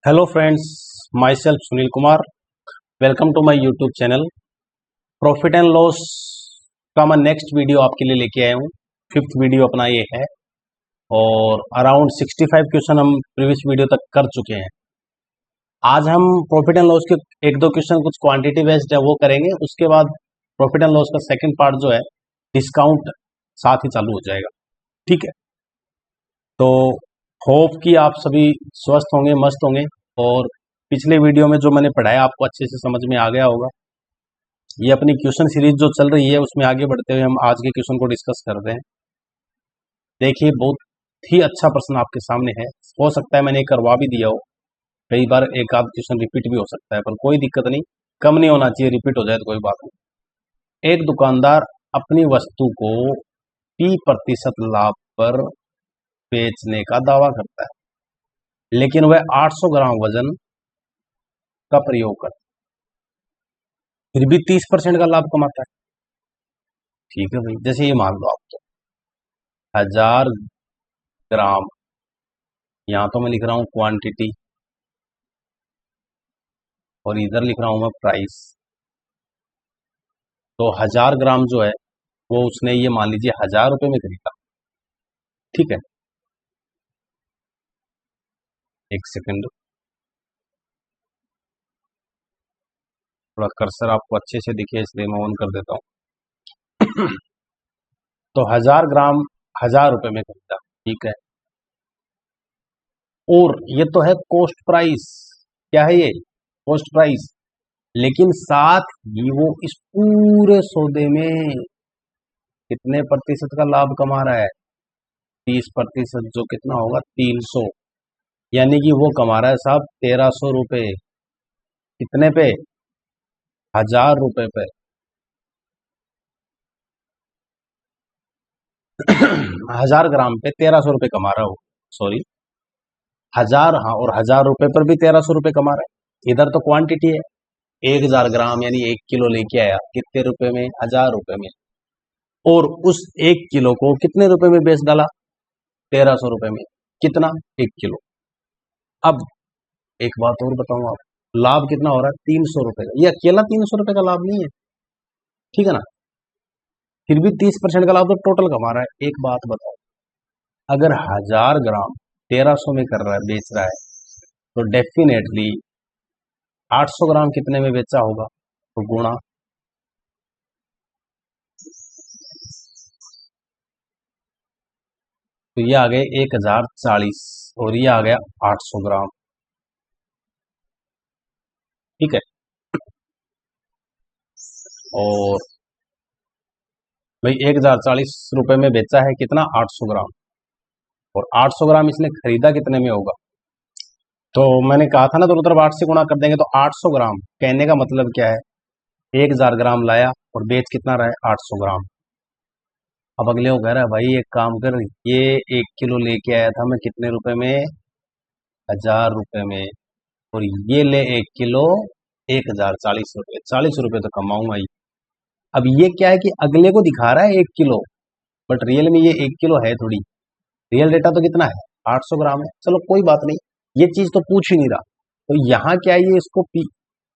Hello friends, my self Sunil Kumar. Welcome to my YouTube channel. Profit and loss का मैं next video आपके लिए लेके आया हूँ। फिफ्थ वीडियो अपना ये है और अराउंड 65 क्वेश्चन हम प्रीवियस वीडियो तक कर चुके हैं। आज हम प्रॉफिट एंड लॉस के एक दो क्वेश्चन कुछ क्वांटिटी बेस्ड है वो करेंगे। उसके बाद प्रॉफिट एंड लॉस का सेकंड पार्ट जो है डिस्काउंट साथ ही चालू हो जाएगा। ठीक है, तो होप कि आप सभी स्वस्थ होंगे, मस्त होंगे और पिछले वीडियो में जो मैंने पढ़ाया आपको अच्छे से समझ में आ गया होगा। ये अपनी क्वेश्चन सीरीज जो चल रही है उसमें आगे बढ़ते हुए हम आज के क्वेश्चन को डिस्कस करते हैं। देखिए, बहुत ही अच्छा प्रश्न आपके सामने है। हो सकता है मैंने करवा भी दिया हो, कई बार एक आध क्वेश्चन रिपीट भी हो सकता है, पर कोई दिक्कत नहीं, कम नहीं होना चाहिए। रिपीट हो जाए तो कोई बात नहीं। एक दुकानदार अपनी वस्तु को 30% लाभ पर बेचने का दावा करता है, लेकिन वह 800 ग्राम वजन का प्रयोग करता है, फिर भी 30% का लाभ कमाता है। ठीक है भाई, जैसे ये मान लो आप तो 1000 ग्राम, यहां तो मैं लिख रहा हूं क्वांटिटी और इधर लिख रहा हूं मैं प्राइस। तो 1000 ग्राम जो है वो उसने ये मान लीजिए 1000 रुपए में खरीदा। ठीक है, एक सेकंड, थोड़ा कर्सर आपको अच्छे से दिखे इसलिए मैं ऑन कर देता हूँ। तो 1000 ग्राम 1000 रुपए में खरीदा। ठीक है, और ये तो है कॉस्ट प्राइस। क्या है ये? Cost price. लेकिन साथ ही वो इस पूरे सौदे में कितने प्रतिशत का लाभ कमा रहा है? 30%, जो कितना होगा 300। यानी कि वो कमा रहा है साहब 1300 रुपए। कितने पे? 1000 रुपए पे। 1000 ग्राम पे 1300 रुपए कमा रहा हो, सॉरी, 1000, हाँ, और 1000 रुपए पर भी 1300 रुपए कमा रहा है। इधर तो क्वांटिटी है, 1000 ग्राम यानी 1 किलो लेके आया, कितने रुपए में? 1000 रुपए में। और उस 1 किलो को कितने रुपए में बेच डाला? 1300 रुपए में। कितना? 1 किलो। अब एक बात और बताऊं आप, लाभ कितना हो रहा है? 300 रुपए का। ये अकेला 300 रुपए का लाभ नहीं है, ठीक है ना? फिर भी 30% का लाभ तो टोटल कमा रहा है। एक बात बताओ, अगर 1000 ग्राम 1300 में कर रहा है, बेच रहा है, तो डेफिनेटली 800 ग्राम कितने में बेचा होगा? तो गुणा, तो ये आ गए 1040 और ये आ गया 800 ग्राम। ठीक है, और भाई 1040 रुपए में बेचा है कितना? 800 ग्राम। और 800 ग्राम इसने खरीदा कितने में होगा? तो मैंने कहा था ना, दोनों तरफ 8 से गुणा कर देंगे तो 800 ग्राम। कहने का मतलब क्या है? 1000 ग्राम लाया और बेच कितना रहा है? 800 ग्राम। अब अगले को कह रहा है भाई एक काम कर, ये 1 किलो लेके आया था मैं कितने रुपए में? 1000 रुपए में। और ये ले 1 किलो, 1040 रुपए, 40 रुपए तो कमाऊंगा ही। अब ये क्या है कि अगले को दिखा रहा है 1 किलो, बट रियल में ये 1 किलो है थोड़ी। रियल डेटा तो कितना है? 800 ग्राम है। चलो कोई बात नहीं, ये चीज तो पूछ ही नहीं रहा। तो यहाँ क्या है, ये इसको पी,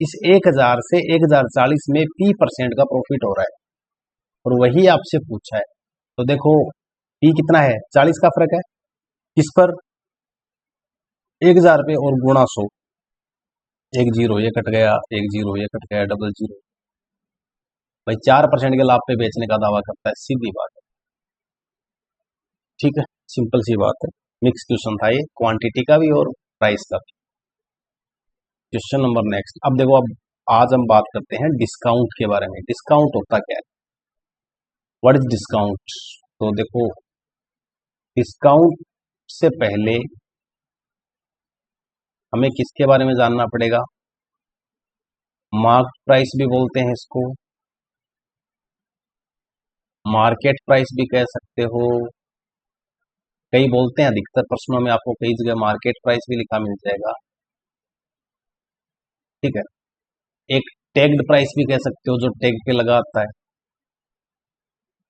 इस 1000 से 1040 में P% का प्रॉफिट हो रहा है, और वही आपसे पूछा है। तो देखो, P कितना है? 40 का फर्क है। किस पर? 1000 पे और गुणा 100। एक जीरो ये कट गया, एक जीरो ये कट गया, डबल जीरो। भाई 4% के लाभ पे बेचने का दावा करता है, सीधी बात है। ठीक है, सिंपल सी बात है। मिक्स क्वेश्चन था ये, क्वांटिटी का भी और प्राइस का भी। Question number next. अब देखो, अब आज हम बात करते हैं डिस्काउंट के बारे में। डिस्काउंट होता क्या है? What is discount? तो देखो, डिस्काउंट से पहले हमें किसके बारे में जानना पड़ेगा? मार्क प्राइस भी बोलते हैं इसको, मार्केट प्राइस भी कह सकते हो, कई बोलते हैं। अधिकतर प्रश्नों में आपको कई जगह मार्केट प्राइस भी लिखा मिल जाएगा। ठीक है, एक टैग्ड प्राइस भी कह सकते हो, जो टैग पे लगा आता है।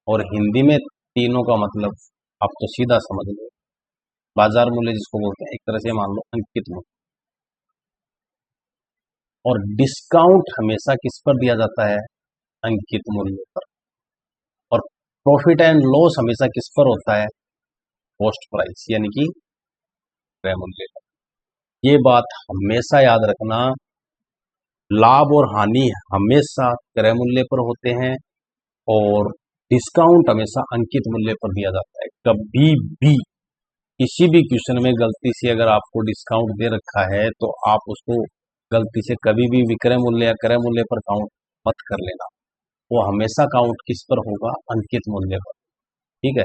और हिंदी में तीनों का मतलब आप तो सीधा समझ लो, बाजार मूल्य जिसको बोलते हैं, एक तरह से मान लो अंकित मूल्य। और डिस्काउंट हमेशा किस पर दिया जाता है? अंकित मूल्य पर। और प्रॉफिट एंड लॉस हमेशा किस पर होता है? कॉस्ट प्राइस यानी कि क्रय मूल्य पर। ये बात हमेशा याद रखना, लाभ और हानि हमेशा क्रय मूल्य पर होते हैं और डिस्काउंट हमेशा अंकित मूल्य पर दिया जाता है। कभी भी किसी भी क्वेश्चन में गलती से अगर आपको डिस्काउंट दे रखा है तो आप उसको गलती से कभी भी विक्रय मूल्य या क्रय मूल्य पर काउंट मत कर लेना। वो हमेशा काउंट किस पर होगा? अंकित मूल्य पर। ठीक है,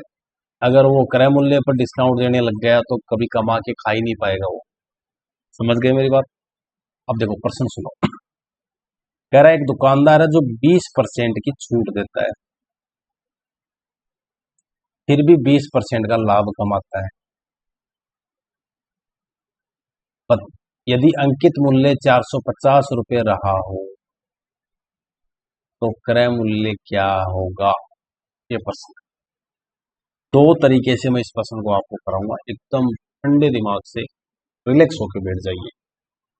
अगर वो क्रय मूल्य पर डिस्काउंट देने लग गया तो कभी कमा के खा ही नहीं पाएगा वो। समझ गए मेरी बात? अब देखो प्रश्न सुनो। कह रहा है एक दुकानदार है जो 20% की छूट देता है, फिर भी 20% का लाभ कमाता है। पर यदि अंकित मूल्य 450 रुपये रहा हो तो क्रय मूल्य क्या होगा? ये प्रश्न। दो तरीके से मैं इस प्रश्न को आपको कराऊंगा, एकदम ठंडे दिमाग से रिलैक्स होकर बैठ जाइए,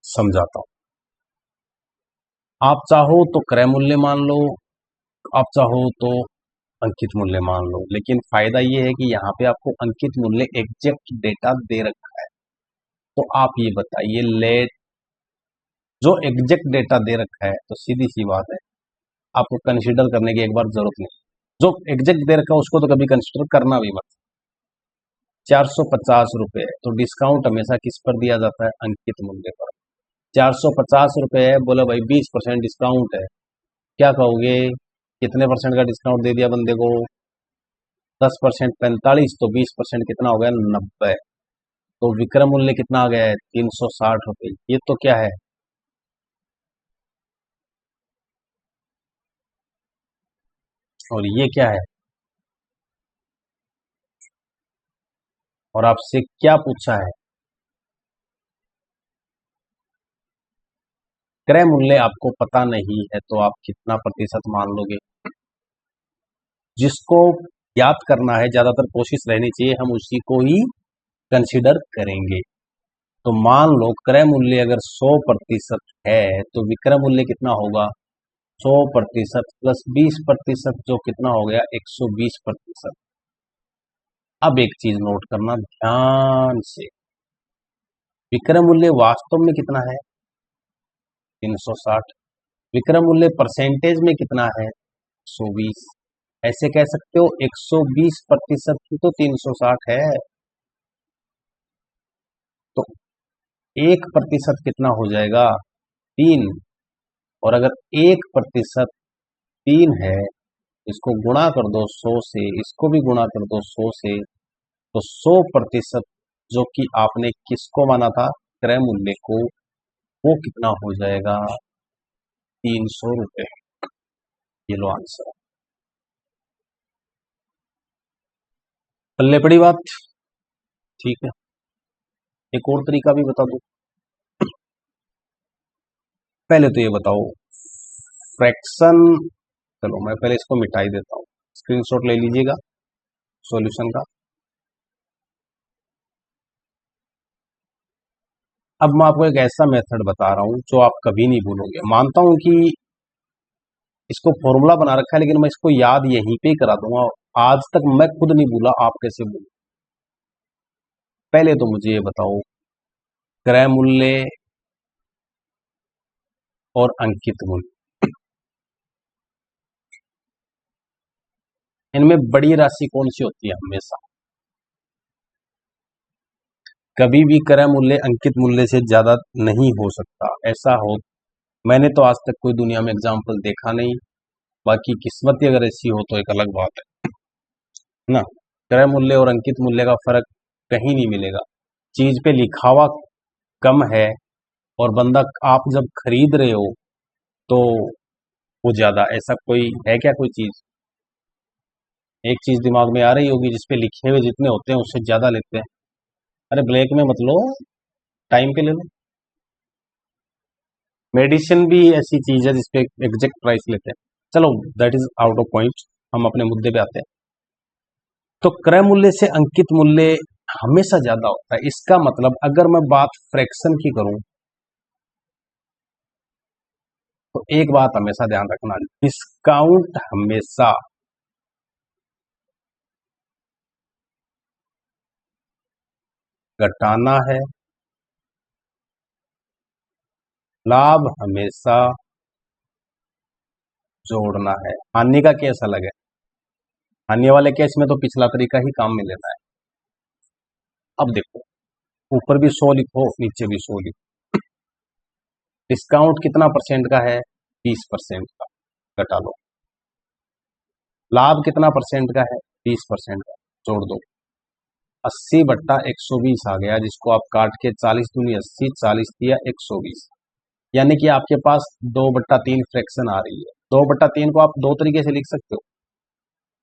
समझाता हूं। आप चाहो तो क्रय मूल्य मान लो, आप चाहो तो अंकित मूल्य मान लो, लेकिन फायदा ये है कि यहाँ पे आपको अंकित मूल्य एग्जैक्ट डेटा दे रखा है। तो आप ये बताइए, लेट जो एग्जैक्ट डेटा दे रखा है तो सीधी सी बात है, आपको कंसीडर करने की एक बार जरूरत नहीं। जो एग्जैक्ट दे रखा है उसको तो कभी कंसीडर करना भी मत। 450 रुपये, तो डिस्काउंट हमेशा किस पर दिया जाता है? अंकित मूल्य पर। 450 रुपये है, बोला भाई 20% डिस्काउंट है, क्या कहोगे? कितने परसेंट का डिस्काउंट दे दिया बंदे को? 10% 45, तो 20% कितना हो गया? 90। तो विक्रय मूल्य कितना आ गया है? 360 रुपये। ये तो क्या है? और ये क्या है? और आपसे क्या पूछा है? क्रय मूल्य आपको पता नहीं है तो आप कितना प्रतिशत मान लोगे? जिसको याद करना है, ज्यादातर कोशिश रहनी चाहिए हम उसी को ही कंसीडर करेंगे। तो मान लो क्रय मूल्य अगर 100% है तो विक्रय मूल्य कितना होगा? 100% प्लस 20%, जो कितना हो गया? 120%। अब एक चीज नोट करना ध्यान से, विक्रय मूल्य वास्तव में कितना है? 360। विक्रय मूल्य परसेंटेज में कितना है? 120। ऐसे कह सकते हो 120% की तो 360 है, तो 1% कितना हो जाएगा? 3। और अगर 1% 3 है, इसको गुणा कर दो 100 से, इसको भी गुणा कर दो 100 से, तो 100% जो कि आपने किसको माना था? क्रय मूल्य को, वो कितना हो जाएगा? 300 रुपये। ये लो आंसर। पल्ले पड़ी बात? ठीक है, एक और तरीका भी बता दो। पहले तो ये बताओ फ्रैक्शन, चलो मैं पहले इसको मिटाई देता हूँ, स्क्रीनशॉट ले लीजिएगा सॉल्यूशन का। अब मैं आपको एक ऐसा मेथड बता रहा हूं जो आप कभी नहीं भूलोगे। मानता हूं कि इसको फॉर्मूला बना रखा है, लेकिन मैं इसको याद यहीं पे ही करा दूंगा। आज तक मैं खुद नहीं भूला, आप कैसे भूल? पहले तो मुझे ये बताओ, क्रय मूल्य और अंकित मूल्य, इनमें बड़ी राशि कौन सी होती है? हमेशा कभी भी क्रय मूल्य अंकित मूल्य से ज्यादा नहीं हो सकता। ऐसा हो, मैंने तो आज तक कोई दुनिया में एग्जाम्पल देखा नहीं। बाकी किस्मत ही अगर ऐसी हो तो एक अलग बात है ना। क्रय मूल्य और अंकित मूल्य का फर्क कहीं नहीं मिलेगा। चीज पे लिखावा कम है और बंदा आप जब खरीद रहे हो तो वो ज्यादा। ऐसा कोई है क्या? कोई चीज, एक चीज दिमाग में आ रही होगी जिसपे लिखे हुए जितने होते हैं उससे ज्यादा लेते हैं। अरे ब्लैक में मत लो, टाइम पे ले लो। मेडिसिन भी ऐसी चीज है जिसपे एग्जैक्ट प्राइस लेते हैं। चलो that is out of point, हम अपने मुद्दे पे आते हैं। तो क्रय मूल्य से अंकित मूल्य हमेशा ज्यादा होता है। इसका मतलब अगर मैं बात फ्रैक्शन की करूं, तो एक बात हमेशा ध्यान रखना, डिस्काउंट हमेशा घटाना है, लाभ हमेशा जोड़ना है। हानि का केस अलग है, हानि वाले केस में तो पिछला तरीका ही काम में लेना है। अब देखो, ऊपर भी 100 लिखो, नीचे भी 100 लिखो। डिस्काउंट कितना परसेंट का है? 20% का, घटा लो। लाभ कितना परसेंट का है? 20% का, जोड़ दो। 80 बट्टा 120 आ गया, जिसको आप काट के 40 दूनी 80, 40 दिया 120, यानी कि आपके पास 2/3 फ्रैक्शन आ रही है। 2/3 को आप दो तरीके से लिख सकते हो,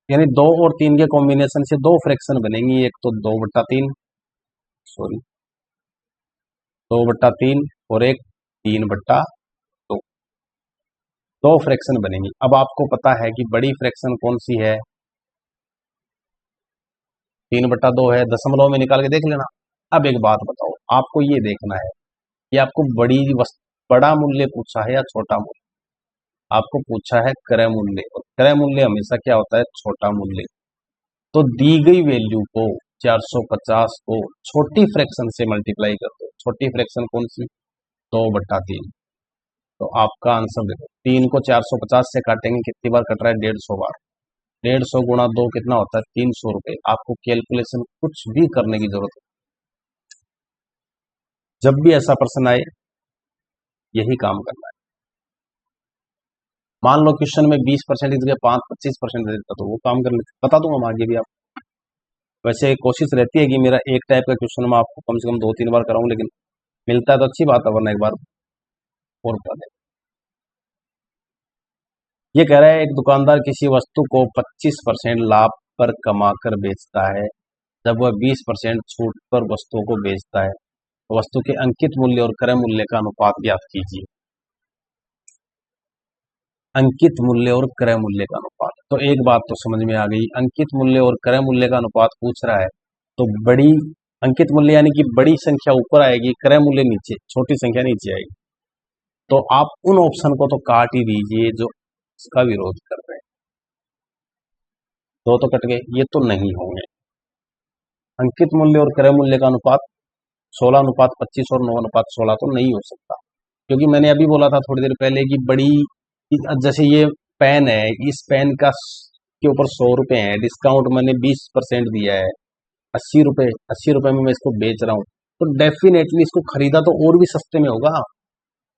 यानी 2 और 3 के कॉम्बिनेशन से दो फ्रैक्शन बनेंगी। एक तो 2/3, सॉरी 2/3, और एक 3/2, दो फ्रैक्शन बनेंगी। अब आपको पता है कि बड़ी फ्रैक्शन कौन सी है? 3/2 है, दशमलव में निकाल के देख लेना। अब एक बात बताओ, आपको ये देखना है कि आपको बड़ा मूल्य पूछा है या छोटा मूल्य? आपको पूछा है क्रय मूल्य, और क्रय मूल्य हमेशा क्या होता है? छोटा मूल्य। तो दी गई वैल्यू को 450 को छोटी फ्रैक्शन से मल्टीप्लाई कर दो। छोटी फ्रैक्शन कौन सी? 2/3। तो आपका आंसर देखो, 3 को 450 से काटेंगे, कितनी बार कट रहा है? 150 बार। 150 गुणा 2 कितना होता है? 300 रुपए। आपको कैलकुलेशन कुछ भी करने की जरूरत है, जब भी ऐसा प्रश्न आए यही काम करना है। मान लो क्वेश्चन में 20% की जगह 25% दे देता तो वो काम कर लेते, बता दूंगा हम आगे भी आप। वैसे कोशिश रहती है कि मेरा एक टाइप का क्वेश्चन मैं आपको कम से कम 2-3 बार कराऊं, लेकिन मिलता है तो अच्छी बात है, वरना एक बार और बता दें। ये कह रहा है एक दुकानदार किसी वस्तु को 25% लाभ पर कमाकर बेचता है। जब वह 20% छूट पर वस्तुओं को बेचता है, तो वस्तु के अंकित मूल्य और क्रय मूल्य का अनुपात ज्ञात कीजिए। अंकित मूल्य और क्रय मूल्य का अनुपात, तो एक बात तो समझ में आ गई, अंकित मूल्य और क्रय मूल्य का अनुपात पूछ रहा है, तो बड़ी अंकित मूल्य यानी कि बड़ी संख्या ऊपर आएगी, क्रय मूल्य नीचे, छोटी संख्या नीचे आएगी। तो आप उन ऑप्शन को तो काट ही दीजिए जो इसका विरोध कर रहे हैं। दो तो कट गए, ये तो नहीं होंगे। अंकित मूल्य और क्रय मूल्य का अनुपात 16:25 और 9:16 तो नहीं हो सकता, क्योंकि मैंने अभी बोला था थोड़ी देर पहले कि बड़ी, जैसे ये पेन है, इस पेन का के ऊपर 100 रुपए है, डिस्काउंट मैंने 20% दिया है, 80 रुपए, 80 रुपए में मैं इसको बेच रहा हूँ, तो डेफिनेटली इसको खरीदा तो और भी सस्ते में होगा।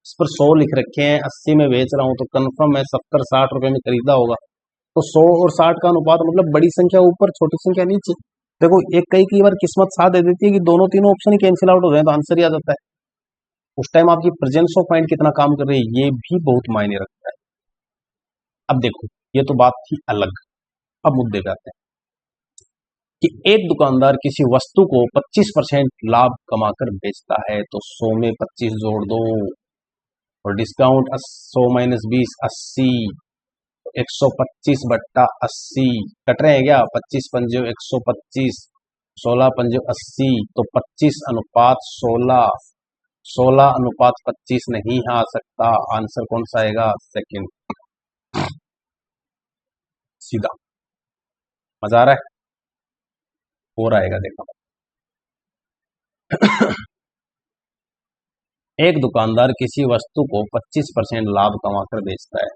इस पर 100 लिख रखे हैं, 80 में बेच रहा हूँ, तो कंफर्म है 70-60 रुपए में खरीदा होगा। तो 100 और 60 का अनुपात मतलब बड़ी संख्या ऊपर, छोटी संख्या नीचे। देखो, एक कई बार किस्मत साथ दे देती है कि दोनों तीनों ऑप्शन ही कैंसिल आउट हो जाए, तो आंसर ही आ जाता है। उस टाइम आपकी प्रेजेंस ऑफ माइंड कितना काम कर रही है, ये भी बहुत मायने रखता है। अब देखो, ये तो बात थी अलग। अब मुद्दे पे आते हैं कि एक दुकानदार किसी वस्तु को 25% लाभ कमाकर बेचता है, तो 100 में 25 जोड़ दो, और डिस्काउंट 100 माइनस 20 80, 125/80 कट रहे हैं क्या? 25×5 125, 16×5 80, तो 25:16, 16:25 नहीं आ सकता। आंसर कौन सा आएगा? सेकंड, सीधा। मजा आ रहा है? और आएगा, देखो। एक दुकानदार किसी वस्तु को 25% लाभ कमाकर बेचता है,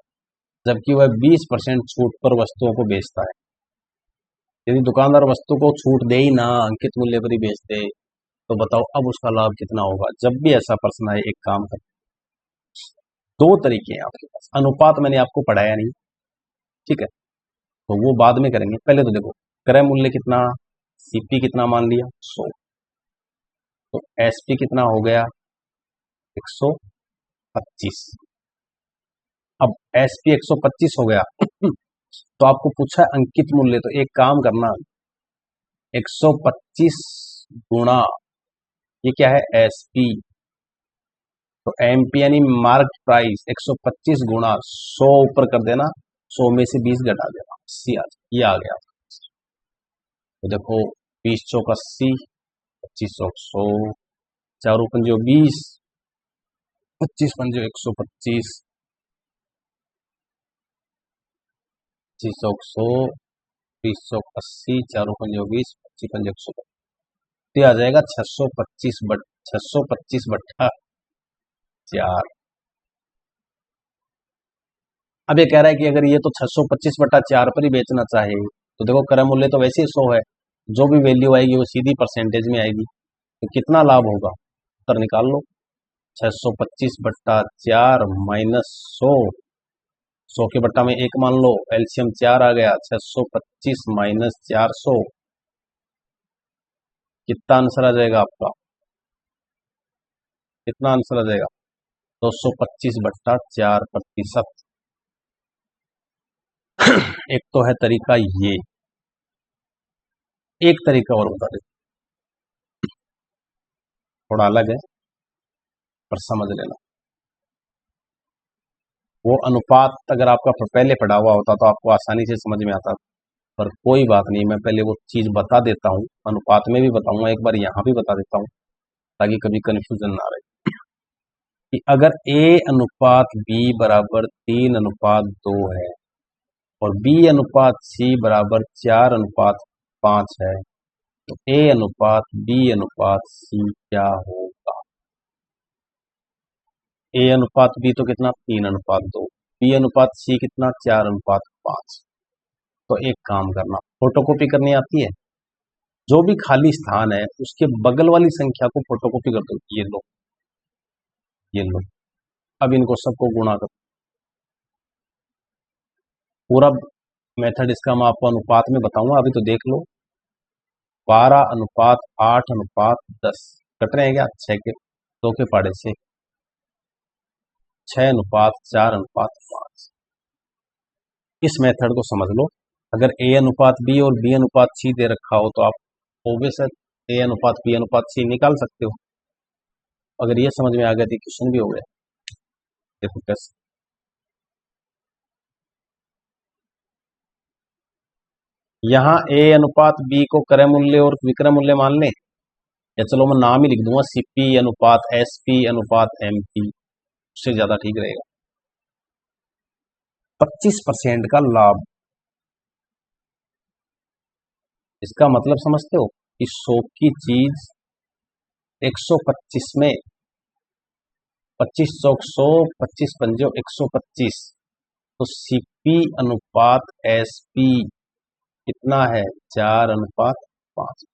जबकि वह 20% छूट पर वस्तुओं को बेचता है। यदि दुकानदार वस्तु को छूट दे ही ना, अंकित मूल्य पर ही बेच दे, तो बताओ अब उसका लाभ कितना होगा? जब भी ऐसा प्रश्न आए, एक काम कर, दो तरीके हैं आपके पास। अनुपात मैंने आपको पढ़ाया नहीं, ठीक है, तो वो बाद में करेंगे। पहले तो देखो, क्रय मूल्य कितना, सीपी कितना मान लिया? 100, तो एसपी कितना हो गया? 125। अब एसपी 125 हो गया तो आपको पूछा है अंकित मूल्य, तो एक काम करना, 125 गुणा, ये क्या है? एसपी, तो एमपी यानी मार्क प्राइस, 125 गुणा 100 ऊपर कर देना, 100 में से 20 घटा देना, 80 ये आ गया। तो देखो, 20 चौक 80, 25 चौक 100, 4 पंजो 20, 25 पंजो 125, 25 चौक 100, 20 चौक 80, चारों पंजे 20, 25 पंजे 100, तो ये आ जाएगा 625 बट्टा 4। अब ये कह रहा है कि अगर ये तो 625 बट्टा 4 पर ही बेचना चाहे तो देखो क्रय मूल्य तो वैसे ही 100 है, जो भी वैल्यू आएगी वो सीधी परसेंटेज में आएगी, तो कितना लाभ होगा उत्तर निकाल लो। 625 बट्टा 4 माइनस 100 के बट्टा में 1 मान लो, एलसीएम 4 आ गया, 625 माइनस 400, कितना आंसर आ जाएगा आपका, कितना आंसर आ जाएगा 225 बट्टा 4%। एक तो है तरीका ये, एक तरीका और बता देता, थोड़ा अलग है पर समझ लेना। वो अनुपात अगर आपका पहले पढ़ा हुआ होता तो आपको आसानी से समझ में आता, पर कोई बात नहीं, मैं पहले वो चीज बता देता हूँ, अनुपात में भी बताऊंगा, एक बार यहाँ भी बता देता हूँ ताकि कभी कंफ्यूजन ना रहे कि अगर ए अनुपात बी बराबर 3 अनुपात 2 है और बी अनुपात सी बराबर 4 अनुपात 5 है, तो ए अनुपात बी अनुपात सी क्या होगा। ए अनुपात बी तो कितना 3 अनुपात 2, बी अनुपात सी कितना 4 अनुपात 5। तो एक काम करना, फोटोकॉपी करनी आती है, जो भी खाली स्थान है उसके बगल वाली संख्या को फोटोकॉपी कर दो, ये लो ये लो, अब इनको सबको गुणा करो। पूरा मेथड इसका मैं आपको अनुपात में बताऊंगा, अभी तो देख लो। 12 अनुपात 8 अनुपात 10 कट रहे हैं क्या, 6 के 2 के पाड़े से, 6 अनुपात 4 अनुपात 5। इस मेथड को समझ लो, अगर ए अनुपात बी और बी अनुपात सी दे रखा हो तो आप ओबियस ए अनुपात बी अनुपात सी निकाल सकते हो। अगर ये समझ में आ गया तो क्वेश्चन भी हो गया। देखो कैसे, यहाँ ए अनुपात बी को क्रय मूल्य और विक्रय मूल्य मान लें, या चलो मैं नाम ही लिख दूंगा सीपी अनुपात एसपी अनुपात एमपी, उससे ज्यादा ठीक रहेगा। 25% का लाभ, इसका मतलब समझते हो कि 100 की चीज 125 में, 25 चौक 100, 25 पंजो 125, तो सीपी अनुपात एसपी कितना है 4 अनुपात 5।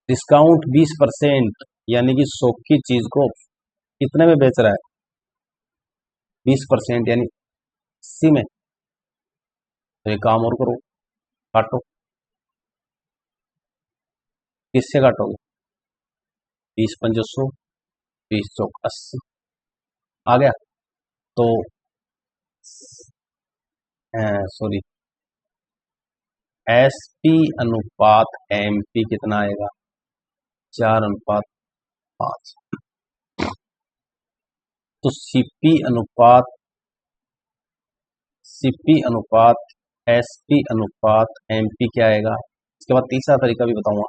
डिस्काउंट 20%, यानी कि 100 की चीज को कितने में बेच रहा है 20%, यानी 80 में। तो ये काम और करो, काटो, किससे काटोगे, 20 पंजो 100, 20 चौक 80 आ गया। तो सॉरी, एसपी अनुपात एमपी कितना आएगा 4 अनुपात 5। तो सीपी अनुपात एसपी अनुपात एमपी क्या आएगा। इसके बाद तीसरा तरीका भी बताऊंगा।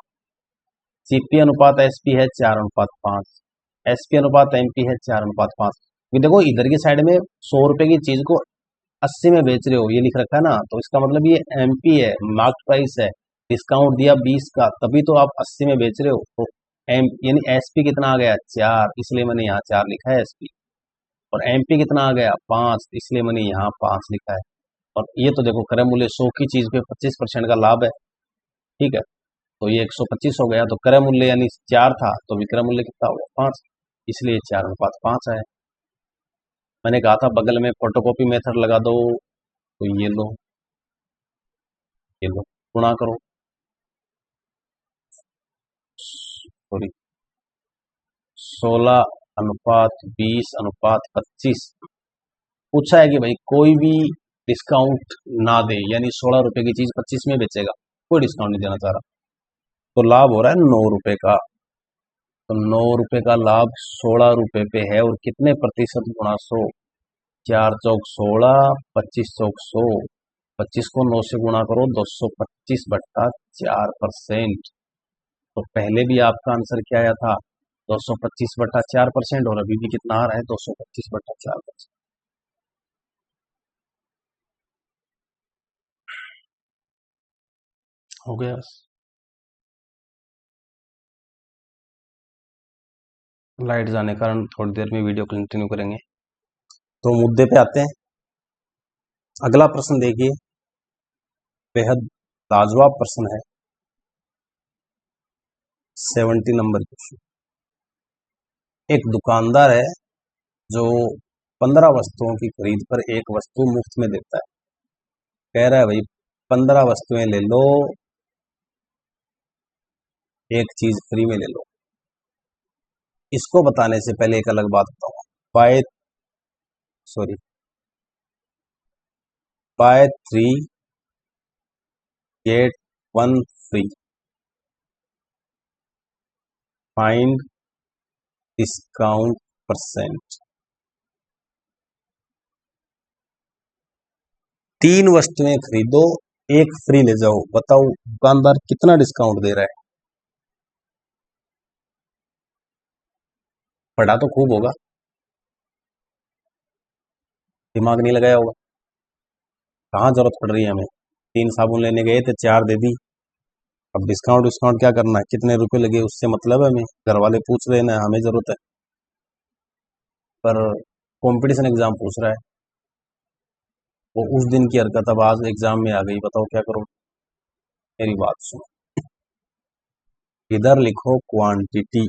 सीपी अनुपात एसपी है 4 अनुपात 5, एसपी अनुपात एमपी है 4 अनुपात 5। देखो इधर की साइड में 100 रुपए की चीज को 80 में बेच रहे हो, ये लिख रखा है ना, तो इसका मतलब ये एमपी है, मार्केट प्राइस है, डिस्काउंट दिया 20 का, तभी तो आप 80 में बेच रहे हो। तो एम यानी एसपी कितना आ गया 4, इसलिए मैंने यहाँ 4 लिखा है एसपी, और एमपी कितना आ गया 5, इसलिए मैंने यहाँ 5 लिखा है। और ये तो देखो क्रय मूल्य 100 की चीज पे 25% का लाभ है, ठीक है, तो ये 125 हो गया, तो क्रय मूल्य यानी 4 था तो विक्रय मूल्य कितना हो गया 5, इसलिए 4 अनुपात 5 है। मैंने कहा था बगल में फोटोकॉपी मेथड लगा दो, तो ये लो गुणा करो, सॉरी 16 अनुपात 20 अनुपात 25। पूछा है कि भाई कोई भी डिस्काउंट ना दे, यानी 16 रुपए की चीज 25 में बेचेगा, कोई डिस्काउंट नहीं देना चाह रहा, तो लाभ हो रहा है 9 रुपए का। तो 9 रुपए का लाभ 16 रुपए पे है, और कितने प्रतिशत गुणा 100, 4 चौक 16, 25 चौक 100, 25 को 9 से गुणा करो, 225 बट्टा 4%। तो पहले भी आपका आंसर क्या आया था 225 बट्टा 4%, और अभी भी कितना आ रहा है 225 बट्टा 4%। हो गया। लाइट जाने के कारण थोड़ी देर में वीडियो कंटिन्यू करेंगे। तो मुद्दे पे आते हैं। अगला प्रश्न देखिए, बेहद लाजवाब प्रश्न है। 70 नंबर क्वेश्चन। एक दुकानदार है जो 15 वस्तुओं की खरीद पर एक वस्तु मुफ्त में देता है। कह रहा है भाई 15 वस्तुएं ले लो, एक चीज फ्री में ले लो। इसको बताने से पहले एक अलग बात बताऊंगा। Buy sorry buy 3 get 1 free, find discount percent. 3 वस्तुएं खरीदो, एक फ्री ले जाओ। बताओ दुकानदार कितना डिस्काउंट दे रहा है? पढ़ा तो खूब होगा, दिमाग नहीं लगाया होगा। कहाँ जरूरत पड़ रही है हमें? 3 साबुन लेने गए थे, 4 दे दी। अब डिस्काउंट डिस्काउंट क्या करना है, कितने रुपए लगे उससे मतलब है हमें। घर वाले पूछ रहे हैं, हमें जरूरत है। पर कंपटीशन एग्जाम पूछ रहा है, वो उस दिन की हरकत अब आज एग्जाम में आ गई। बताओ क्या करो? मेरी बात सुनो, इधर लिखो क्वांटिटी।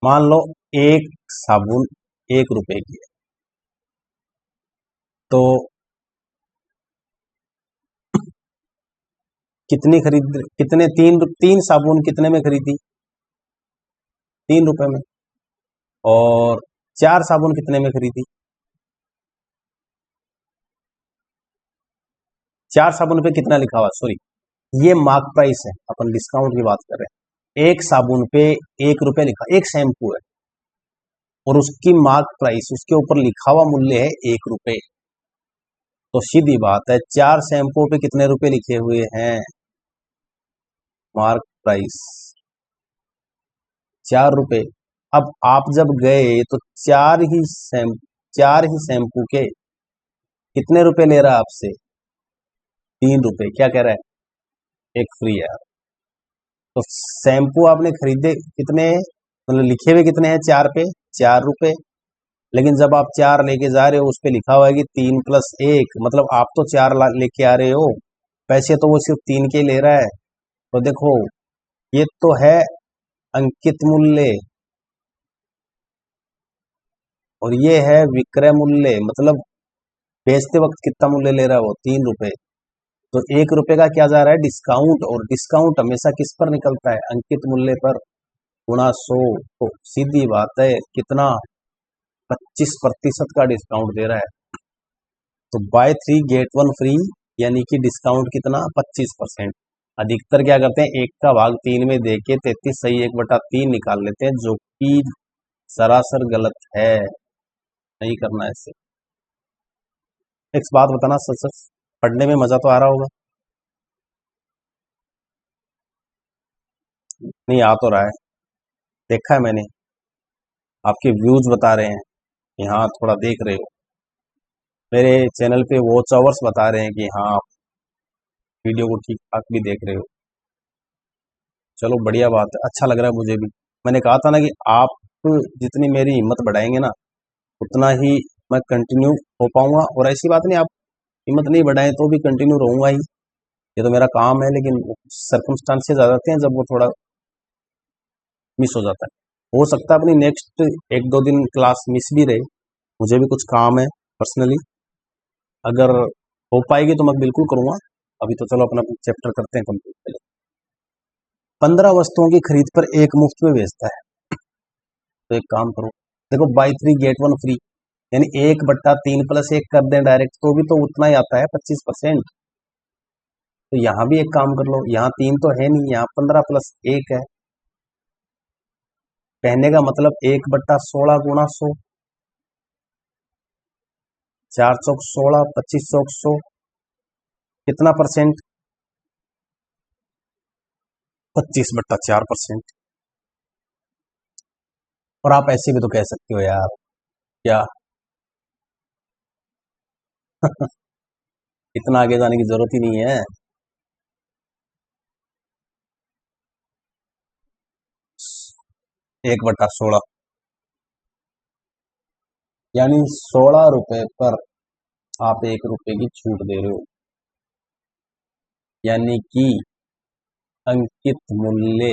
मान लो एक साबुन 1 रुपए की है, तो कितने 3 साबुन कितने में खरीदी? 3 रुपए में। और 4 साबुन कितने में खरीदी? 4 साबुन पे कितना लिखा हुआ? सॉरी, ये मार्क प्राइस है, अपन डिस्काउंट की बात कर रहे हैं। एक साबुन पे 1 रुपए लिखा, एक शैम्पू है और उसकी मार्क प्राइस, उसके ऊपर लिखा हुआ मूल्य है 1 रुपए। तो सीधी बात है, 4 शैम्पू पे कितने रुपए लिखे हुए हैं? मार्क प्राइस 4 रुपए। अब आप जब गए तो चार ही शैम्पू के कितने रुपए ले रहा है आपसे? 3 रुपए। क्या कह रहा है? एक फ्री है। तो शैम्पू आपने खरीदे कितने, मतलब लिखे हुए कितने हैं 4 पे? 4 रुपए। लेकिन जब आप 4 लेके जा रहे हो, उस पे लिखा हुआ है कि 3+1, मतलब आप तो 4 लेके आ रहे हो, पैसे तो वो सिर्फ 3 के ले रहा है। तो देखो, ये तो है अंकित मूल्य और ये है विक्रय मूल्य। मतलब बेचते वक्त कितना मूल्य ले रहा है वो? 3 रुपए। तो 1 रुपए का क्या जा रहा है? डिस्काउंट। और डिस्काउंट हमेशा किस पर निकलता है? अंकित मूल्य पर गुणा 100। तो सीधी बात है, कितना? 25% का डिस्काउंट दे रहा है। तो बाय 3 गेट 1 फ्री, यानी कि डिस्काउंट कितना? 25%। अधिकतर क्या करते हैं, 1 का भाग 3 में देके 33 सही 1/3 निकाल लेते हैं, जो कि सरासर गलत है। नहीं करना है ऐसे। एक बात बताना, सच सच पढ़ने में मजा तो आ रहा होगा? नहीं आ तो रहा है, देखा है मैंने, आपके व्यूज बता रहे हैं कि हाँ थोड़ा देख रहे हो। मेरे चैनल पे वॉच आवर्स बता रहे हैं कि हाँ आप वीडियो को ठीक ठाक भी देख रहे हो। चलो बढ़िया बात है, अच्छा लग रहा है मुझे भी। मैंने कहा था ना कि आप जितनी मेरी हिम्मत बढ़ाएंगे ना, उतना ही मैं कंटिन्यू हो पाऊंगा। और ऐसी बात नहीं, आप हिम्मत नहीं बढ़ाएं तो भी कंटिन्यू रहूंगा ही। ये तो मेरा काम है, लेकिन सर्कमस्टांसेस आ जाते हैं जब वो थोड़ा मिस हो जाता है। हो सकता है अपनी नेक्स्ट 1-2 दिन क्लास मिस भी रहे, मुझे भी कुछ काम है पर्सनली। अगर हो पाएगी तो मैं बिल्कुल करूंगा। अभी तो चलो अपना चैप्टर करते हैं कंप्लीट पहले। 15 वस्तुओं की खरीद पर एक मुफ्त में बेचता है। तो एक काम करो, देखो बाई 3 गेट 1 फ्री, यानी 1/3+1 कर दें डायरेक्ट, तो भी तो उतना ही आता है 25%। तो यहाँ भी एक काम कर लो, यहाँ 3 तो है नहीं, यहाँ 15+1 है। कहने का मतलब 1/16 गुणा 100, 4×16, 25×100, कितना परसेंट? 25/4%। और आप ऐसे भी तो कह सकते हो यार, क्या इतना आगे जाने की जरूरत ही नहीं है। 1/16, यानी 16 रुपए पर आप 1 रुपए की छूट दे रहे हो, यानी कि अंकित मूल्य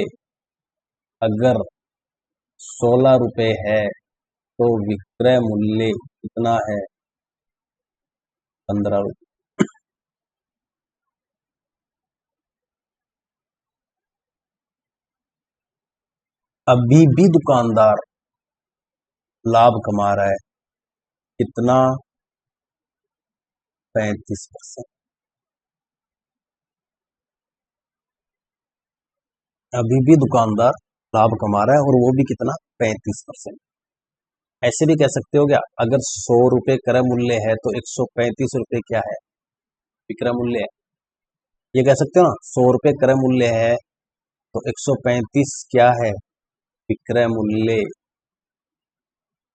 अगर 16 रुपए है तो विक्रय मूल्य कितना है? 15 रुपए। अभी भी दुकानदार लाभ कमा रहा है, कितना? 35%। अभी भी दुकानदार लाभ कमा रहा है और वो भी कितना? 35%। ऐसे भी कह सकते हो क्या, अगर 100 रुपए क्रय मूल्य है तो 135 रुपए क्या है? विक्रय मूल्य है। ये कह सकते हो ना, 100 रुपए क्रय मूल्य है तो 135 क्या है? विक्रय मूल्य।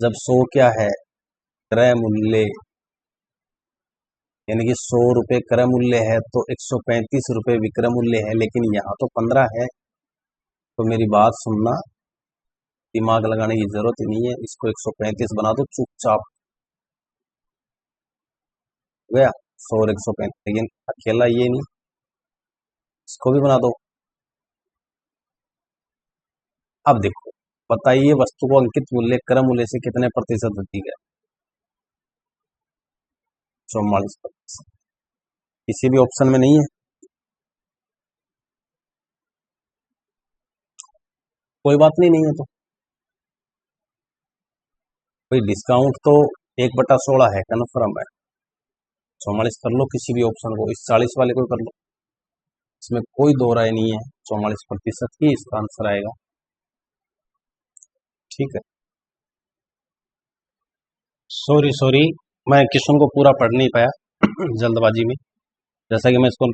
जब 100 क्या है? क्रय मूल्य, यानी कि 100 रुपए क्रय मूल्य है तो 135 रुपए विक्रय मूल्य है, लेकिन यहाँ तो 15 है। तो मेरी बात सुनना, दिमाग लगाने की जरूरत ही नहीं है, इसको 135 बना दो चुपचाप। हो गया 100 और 135, लेकिन अकेला ये नहीं, इसको भी बना दो। अब देखो, बताइए वस्तु को अंकित मूल्य क्रय मूल्य से कितने प्रतिशत अधिक है? 44%। किसी भी ऑप्शन में नहीं है। कोई बात नहीं, नहीं है तो कोई डिस्काउंट तो 1/16 है, कन्फर्म है। 44 कर लो किसी भी ऑप्शन को, इस 40 वाले को कर लो, इसमें कोई दो राय नहीं है, 44% ही इसका आंसर आएगा। ठीक है। सॉरी सॉरी, मैं क्वेश्चन को पूरा पढ़ नहीं पाया जल्दबाजी में। जैसा कि मैं इसको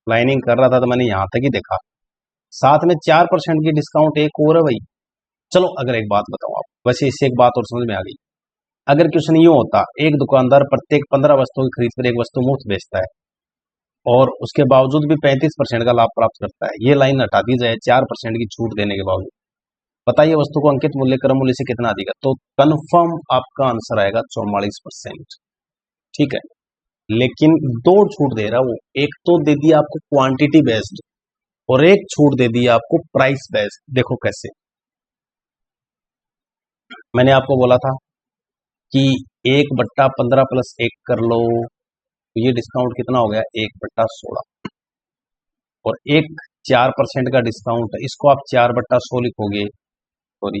लाइनिंग कर रहा था तो मैंने यहाँ तक ही देखा, साथ में 4% की डिस्काउंट एक और है भाई। चलो अगर एक बात बताऊं आप, वैसे इससे एक बात और समझ में आ गई। अगर क्वेश्चन यूं होता, एक दुकानदार प्रत्येक 15 वस्तुओं की खरीद पर एक वस्तु मुफ्त बेचता है और उसके बावजूद भी 35% का लाभ प्राप्त करता है, ये लाइन हटा दी जाए 4% की छूट देने के बावजूद, बताइए वस्तु को अंकित मूल्य क्रय मूल्य से कितना अधिक है? तो कन्फर्म आपका आंसर आएगा 44%। ठीक है। लेकिन दो छूट दे रहा है वो, एक तो दे दिया आपको क्वांटिटी बेस्ड और एक छूट दे दी आपको प्राइस बेस्ड। देखो कैसे, मैंने आपको बोला था कि 1/15 + 1 कर लो, तो ये डिस्काउंट कितना हो गया? 1/16। और एक 4% का डिस्काउंट है, इसको आप 4/100 लिखोगे, सॉरी,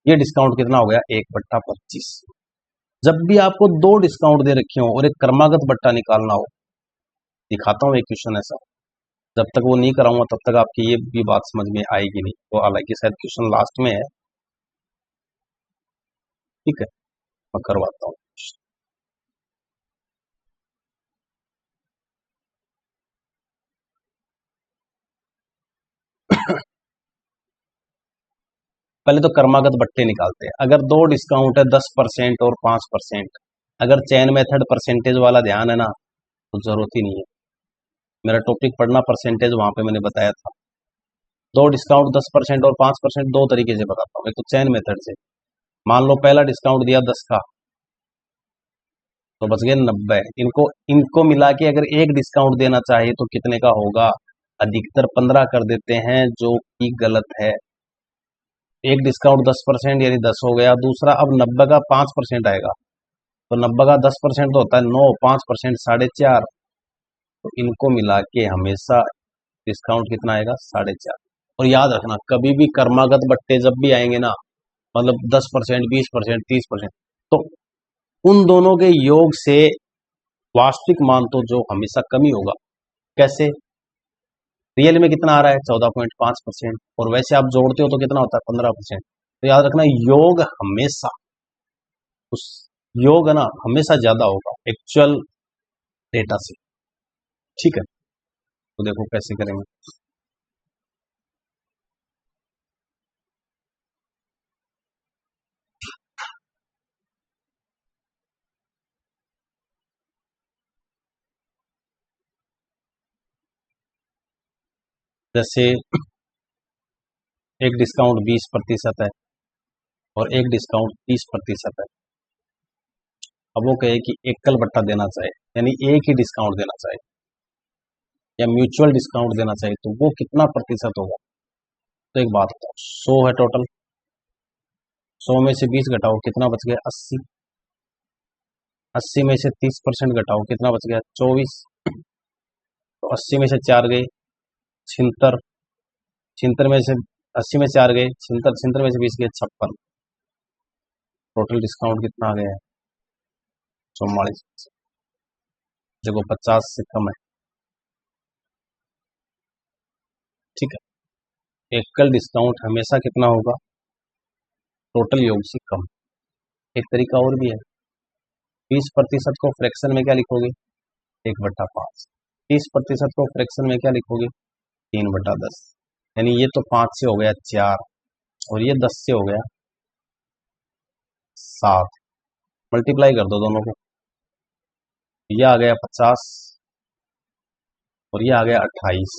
ये डिस्काउंट कितना हो गया? 1/25। जब भी आपको दो डिस्काउंट दे रखे हो और एक क्रमागत बट्टा निकालना हो, दिखाता हूँ एक क्वेश्चन ऐसा, जब तक वो नहीं कराऊंगा तब तक आपकी ये भी बात समझ में आएगी नहीं, तो हालांकि शायद क्वेश्चन लास्ट में है। ठीक है, मैं करवाता हूँ। पहले तो क्रमागत बट्टे निकालते हैं। अगर दो डिस्काउंट है 10% और 5%, अगर चेन मेथड परसेंटेज वाला ध्यान है ना, तो जरूरत ही नहीं है, मेरा टॉपिक पढ़ना परसेंटेज, वहां पे मैंने बताया था। दो डिस्काउंट 10% और 5% दो तरीके से बताता हूँ, एक तो चेन मेथड से। मान लो पहला डिस्काउंट दिया 10 का, तो बच गए 90। इनको इनको मिला के अगर एक डिस्काउंट देना चाहिए तो कितने का होगा? अधिकतर 15 कर देते हैं, जो कि गलत है। एक डिस्काउंट 10% यानी 10 हो गया। दूसरा, अब 90 का 5% आएगा, तो 90 का 10% तो होता है 9, 5% 4.5। तो इनको मिला के हमेशा डिस्काउंट कितना आएगा? 4.5। और याद रखना, कभी भी कर्मागत बट्टे जब भी आएंगे ना, मतलब 10%, 20%, 30%, तो उन दोनों के योग से वास्तविक मान तो जो हमेशा कमी होगा। कैसे? रियल में कितना आ रहा है? 14.5%, और वैसे आप जोड़ते हो तो कितना होता है? 15%। तो याद रखना, योग हमेशा, उस योग है ना, हमेशा ज्यादा होगा एक्चुअल डेटा से। ठीक है, तो देखो कैसे करेंगे। जैसे एक डिस्काउंट 20% है और एक डिस्काउंट 30% है। अब वो कहे कि एकल बट्टा देना चाहिए, यानी एक ही डिस्काउंट देना चाहिए या म्यूचुअल डिस्काउंट देना चाहिए, तो वो कितना प्रतिशत होगा। तो एक बात बताओ, 100 है टोटल, 100 में से 20 घटाओ, कितना बच गया 80। 80 में से 30% घटाओ, कितना बच गया 24। तो 80 में से 4 गए 76, 76 में से 80 में 4 गए 76, 76 में से 20 गए 56। टोटल डिस्काउंट कितना आ गया है 44, जो 50 से कम है। ठीक है, एकल डिस्काउंट हमेशा कितना होगा, टोटल योग से कम। एक तरीका और भी है, 20% को फ्रैक्शन में क्या लिखोगे, 1/5। 30% को फ्रैक्शन में क्या लिखोगे, 3/10। यानी ये तो 5 से हो गया 4 और ये 10 से हो गया 7। मल्टीप्लाई कर दो दोनों को, ये आ गया 50 और ये आ गया 28।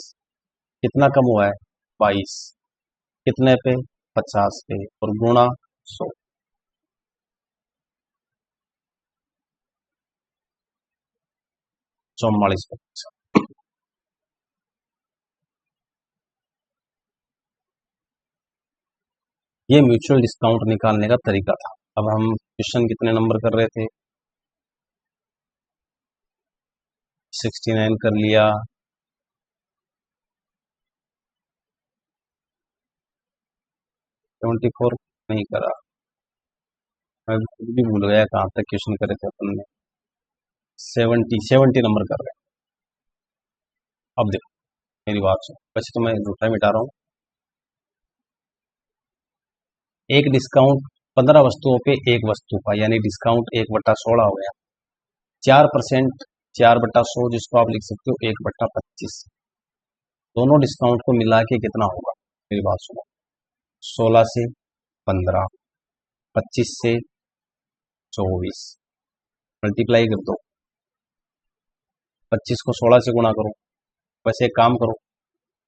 कितना कम हुआ है 22। कितने पे, 50 पे, और गुणा 100। चौवालीस। ये म्यूचुअल डिस्काउंट निकालने का तरीका था। अब हम क्वेश्चन कितने नंबर कर रहे थे, 69 कर लिया। सेवेंटी फोर नहीं करा, मैं खुद भी भूल गया कहाँ तक क्वेश्चन करे थे अपन ने। 70 नंबर कर रहे हैं। अब देखो मेरी बात सुनो, वैसे तो मैं झूठा मिटा रहा हूँ। एक डिस्काउंट 15 वस्तुओं पे एक वस्तु का, यानी डिस्काउंट 1/16 हो गया। 4%, 4/100, जिसको आप लिख सकते हो 1/25। दोनों डिस्काउंट को मिला के कितना होगा, मेरी बात सुनो। 16 से 15, 25 से 24, मल्टीप्लाई कर दो। 25 को 16 से गुणा करो। वैसे एक काम करो,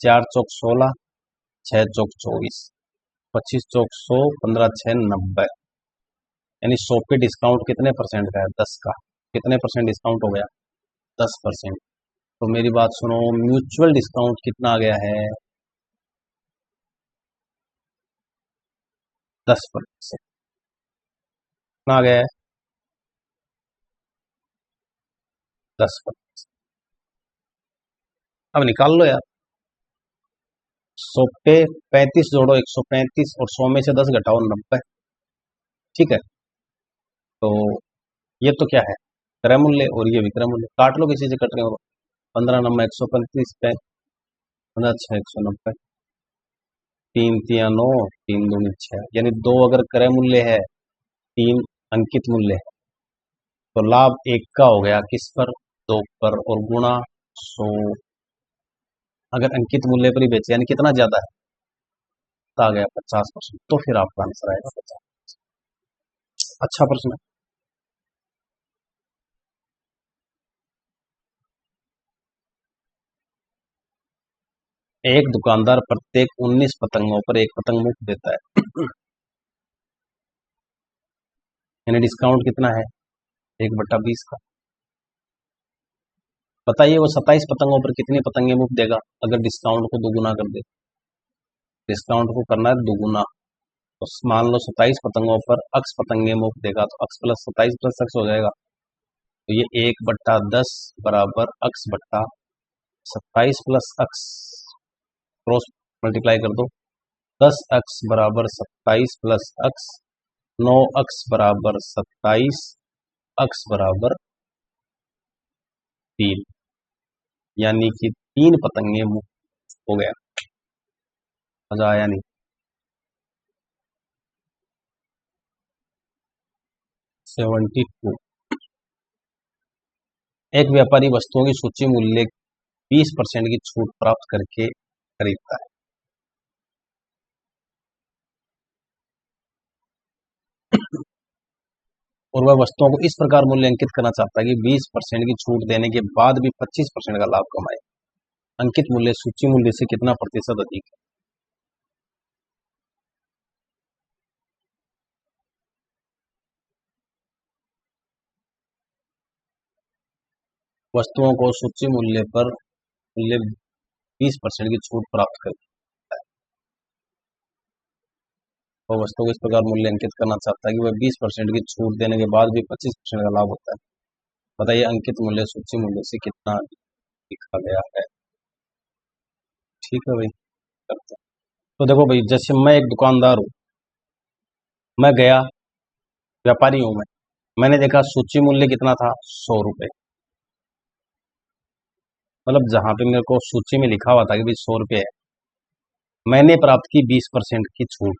4 चौक 16, 6 चौक 24, 25 चौक 100, 15 6 90। यानी 100 पे डिस्काउंट कितने परसेंट का है, 10 का। कितने परसेंट डिस्काउंट हो गया, 10%। तो मेरी बात सुनो, म्यूचुअल डिस्काउंट कितना आ गया है, 10%। कितना आ गया है, 10%। अब निकाल लो यार, 100 पे 35 जोड़ो 135, और 100 में से 10 घटाओ 90। ठीक है, तो ये तो क्या है, क्रय मूल्य, और ये विक्रय मूल्य। काट लो किसी से कट रहे हो। 15 नंबर 135, 15 6 190, 3 3 9, 3 2 6। यानी 2 अगर क्रय मूल्य है, 3 अंकित मूल्य है, तो लाभ 1 का हो गया किस पर, 2 पर, और गुणा 100। अगर अंकित मूल्य पर ही बेचे, यानी कितना ज्यादा है, तो आ गया 50%। तो फिर आपका आंसर आएगा 50। अच्छा प्रश्न है। एक दुकानदार प्रत्येक 19 पतंगों पर एक पतंग मुफ्त देता है, यानी डिस्काउंट कितना है, 1/20 का। बताइए वो 27 पतंगों पर कितनी पतंगे मुफ्त देगा अगर डिस्काउंट को दोगुना कर दे। डिस्काउंट को करना है दोगुना, तो मान लो 27 पतंगों पर अक्स पतंगे मुफ्त देगा, तो अक्स प्लस 27 प्लस अक्स हो जाएगा। तो ये 1/10 बराबर अक्स बट्टा 27 प्लस अक्स, क्रॉस मल्टीप्लाई कर दो। 10 अक्स बराबर 27 प्लस अक्स, 9 अक्स बराबर 27, अक्स बराबर 3, यानी कि 3 पतंगे मुफ्त हो गया। मजा आया नहीं। 72, एक व्यापारी वस्तुओं की सूची मूल्य 20% की छूट प्राप्त करके खरीदता है। और वह वस्तुओं को इस प्रकार मूल्यांकित करना चाहता है कि 20% की छूट देने के बाद भी 25% का लाभ कमाए। अंकित मूल्य सूची मूल्य से कितना प्रतिशत अधिक है? वस्तुओं को सूची मूल्य पर मूल्य 20% की छूट प्राप्त करता है। वह वस्तु को इस प्रकार मूल्य अंकित करना चाहता है कि वह 20% की छूट देने के बाद भी 25% का लाभ होता है। बताइए अंकित मूल्य सूची मूल्य से कितना लिखा गया है? ठीक है भाई, करते हैं। तो देखो भाई, जैसे मैं एक दुकानदार हूँ, मैं गया, व्यापारी हूँ मैंने देखा सूची मूल्य कितना था, 100 रुपये। मतलब जहां पे मेरे को सूची में लिखा हुआ था कि भाई 100 रुपये है, मैंने प्राप्त की 20% की छूट,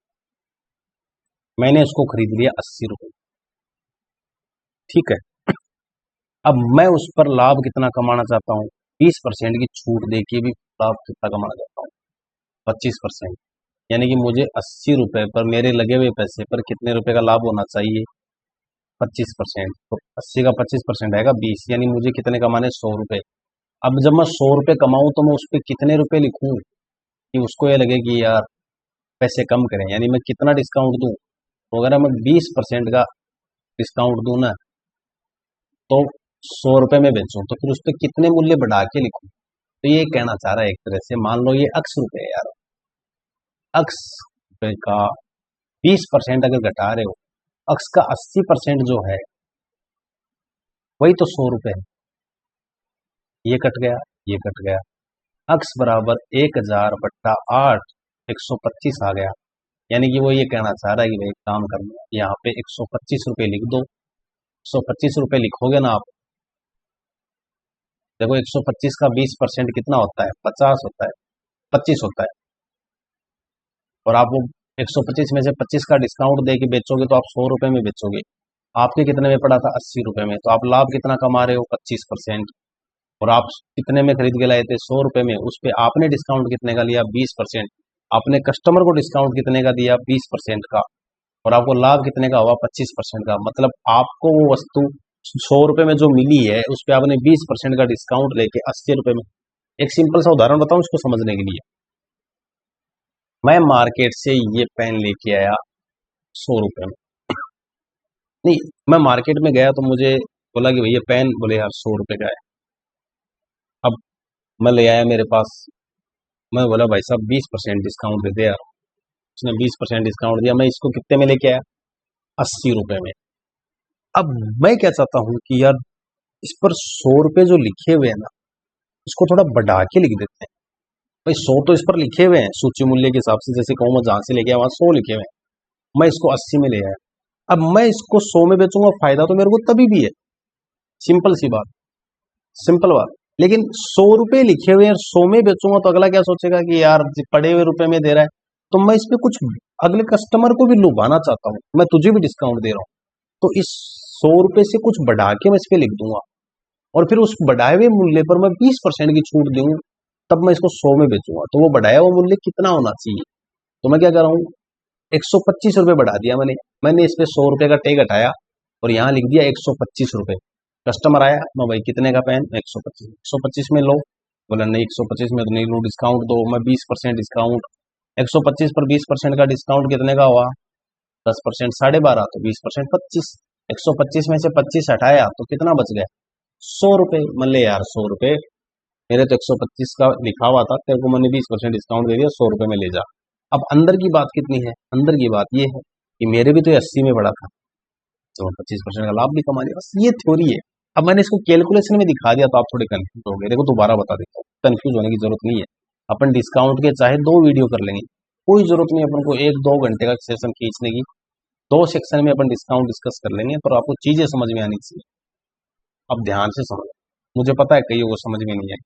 मैंने उसको खरीद लिया 80 रुपये। ठीक है, अब मैं उस पर लाभ कितना कमाना चाहता हूँ? 20% की छूट देके भी लाभ कितना कमाना चाहता हूँ? 25%। यानी कि मुझे 80 रुपये पर मेरे लगे हुए पैसे पर कितने रुपए का लाभ होना चाहिए? 25%। तो 80 का 25% आएगा 20, यानी मुझे कितने कमाने? 100 रुपये। अब जब मैं 100 रुपये कमाऊं तो मैं उस पर कितने रुपए लिखूं कि उसको ये लगे कि यार पैसे कम करें? यानी मैं कितना डिस्काउंट दूं? तो अगर मैं 20% का डिस्काउंट दूं ना, तो 100 रुपये में बेचूं, तो फिर उस पर कितने मूल्य बढ़ा के लिखूं? तो ये कहना चाह रहा है एक तरह से, मान लो ये अक्स रुपये है यार, अक्स रुपये का 20% अगर घटा रहे हो, अक्स का 80% जो है वही तो 100 रुपये है। ये कट गया, ये कट गया, अक्स बराबर 1000/8, 125 आ गया। यानी कि वो ये कहना चाह रहा है कि भाई एक काम करना, यहाँ पे 125 रुपये लिख दो। 125 रुपये लिखोगे ना आप, देखो 125 का 20% कितना होता है? 50 होता है, 25 होता है। और आप वो 125 में से 25 का डिस्काउंट दे के बेचोगे तो आप 100 रुपये में बेचोगे। आपके कितने में पड़ा था? 80 रुपये में। तो आप लाभ कितना कमा रहे हो? 25%। और आप कितने में खरीद के लाए थे? 100 रुपये में। उस पर आपने डिस्काउंट कितने का लिया? 20%। आपने कस्टमर को डिस्काउंट कितने का दिया? 20% का। और आपको लाभ कितने का हुआ? 25% का। मतलब आपको वो वस्तु 100 रुपये में जो मिली है, उस पर आपने 20% का डिस्काउंट लेके 80 रुपये में। एक सिंपल सा उदाहरण बताऊं इसको समझने के लिए। मैं मार्केट से ये पेन लेके आया 100 रुपये में। नहीं, मैं मार्केट में गया तो मुझे बोला कि भैया पेन, बोले यार 100 रुपये का है। अब मैं ले आया मेरे पास, मैं बोला भाई साहब 20% डिस्काउंट दे दे यार। उसने 20% डिस्काउंट दिया, मैं इसको कितने में लेके आया? 80 रुपये में। अब मैं क्या चाहता हूँ कि यार इस पर 100 रुपये जो लिखे हुए हैं ना, इसको थोड़ा बढ़ा के लिख देते हैं। भाई 100 तो इस पर लिखे हुए हैं सूची मूल्य के हिसाब से, जैसे कहूँ मैं जहां से लेके आया वहां 100 लिखे हुए हैं, मैं इसको 80 में ले आया। अब मैं इसको 100 में बेचूंगा, फायदा तो मेरे को तभी भी है। सिंपल सी बात, सिंपल बात। लेकिन 100 रुपये लिखे हुए हैं, 100 में बेचूंगा तो अगला क्या सोचेगा कि यार पड़े हुए रुपए में दे रहा है। तो मैं इस पे कुछ अगले कस्टमर को भी लुभाना चाहता हूँ, मैं तुझे भी डिस्काउंट दे रहा हूँ, तो इस 100 रुपये से कुछ बढ़ा के मैं इस पे लिख दूंगा। और फिर उस बढ़ाए हुए मूल्य पर मैं 20% की छूट दूं, तब मैं इसको 100 में बेचूंगा। तो वो बढ़ाया हुआ मूल्य कितना होना चाहिए? तो मैं क्या कर रहा हूँ, 125 रुपये बढ़ा दिया मैंने। मैंने इस पे 100 रुपये का टेग हटाया और यहाँ लिख दिया 125 रुपये। कस्टमर आया, मैं भाई कितने का पेन? 125। 125 में लो, बोला नहीं 125 में तो नहीं लूँ, डिस्काउंट दो। मैं 20% डिस्काउंट, 125 पर 20% का डिस्काउंट कितने का हुआ? 10%, 12.5, तो 20% 25। 125 में से 25 हटाया तो कितना बच गया? 100 रुपये। मान ले यार 100 रुपये, मेरे तो 125 का लिखा हुआ था, तेरे को मैंने 20% डिस्काउंट दे दिया, 100 रुपये में ले जा। अब अंदर की बात कितनी है? अंदर की बात ये है कि मेरे भी तो 80 में बढ़ा था, तो 25% का लाभ भी कमा लिया। बस ये थ्योरी है। अब मैंने इसको कैलकुलेशन में दिखा दिया तो आप थोड़े कंफ्यूज हो गए। देखो दोबारा बता देता हूँ, कंफ्यूज होने की जरूरत नहीं है। अपन डिस्काउंट के चाहे 2 वीडियो कर लेंगे, कोई जरूरत नहीं अपन को 1-2 घंटे का सेशन खींचने की। 2 सेक्शन में अपन डिस्काउंट डिस्कस कर लेंगे, पर आपको चीजें समझ में आनी चाहिए। अब ध्यान से समझो, मुझे पता है कईयों को समझ में नहीं आई,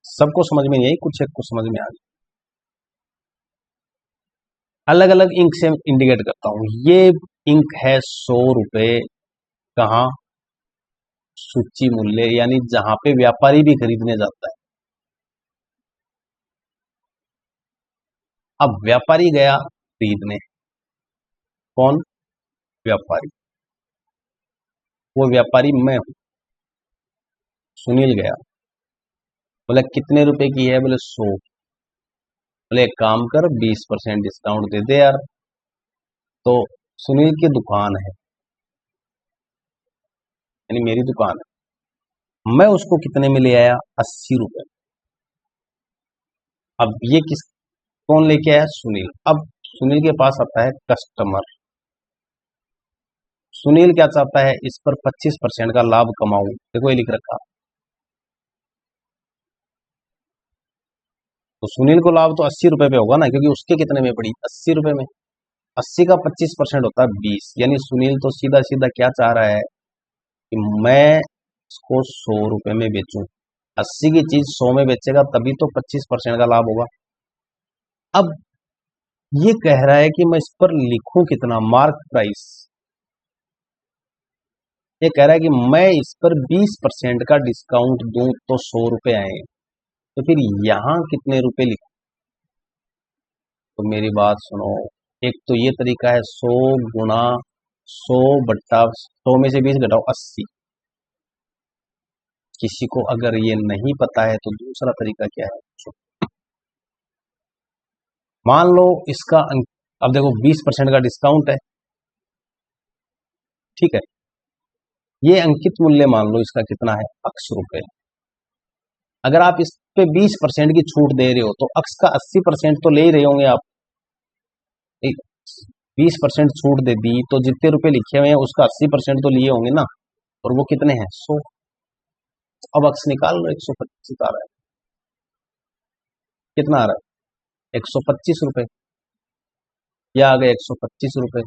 सबको समझ में नहीं आई, कुछ एक को समझ में आ गई। अलग अलग इंक से इंडिकेट करता हूं। ये इंक है 100 रुपये, कहाँ? सूची मूल्य, यानी जहां पे व्यापारी भी खरीदने जाता है। अब व्यापारी गया खरीदने, कौन? व्यापारी। वो व्यापारी मैं हूं, सुनील गया। बोले कितने रुपए की है, बोले 100। बोले एक काम कर 20% डिस्काउंट दे दे यार। तो सुनील की दुकान है, यानी मेरी दुकान है, मैं उसको कितने में ले आया, 80 रुपए। अब ये किस कौन लेके आया, सुनील। अब सुनील के पास आता है कस्टमर। सुनील क्या चाहता है, इस पर 25% का लाभ कमाऊं। देखो ये लिख रखा। तो सुनील को लाभ तो 80 रुपए पे होगा ना, क्योंकि उसके कितने में पड़ी, 80 रुपए में। 80 का 25% होता है 20। यानी सुनील तो सीधा सीधा क्या चाह रहा है कि मैं इसको 100 रुपए में बेचूं। 80 की चीज 100 में बेचेगा तभी तो 25% का लाभ होगा। अब ये कह रहा है कि मैं इस पर लिखूं कितना, मार्क प्राइस। ये कह रहा है कि मैं इस पर 20% का डिस्काउंट दूं तो 100 रुपए आए। तो फिर यहां कितने रुपए लिखूं। तो मेरी बात सुनो, एक तो ये तरीका है 100 गुणा 100 बट्टा 100 में से 20 घटाओ 80। किसी को अगर ये नहीं पता है तो दूसरा तरीका क्या है, मान लो इसका अब देखो 20% का डिस्काउंट है, ठीक है। ये अंकित मूल्य मान लो इसका कितना है, अक्स रुपए। अगर आप इस पे 20% की छूट दे रहे हो तो अक्स का 80% तो ले ही रहे होंगे आप। 20% छूट दे दी तो जितने रुपए लिखे हुए हैं उसका 80% तो लिए होंगे ना, और वो कितने हैं, 100। अब अक्स निकाल लो, 125 आ रहा है। कितना आ रहा है, 125 रुपए। या आ गए 125 रुपए।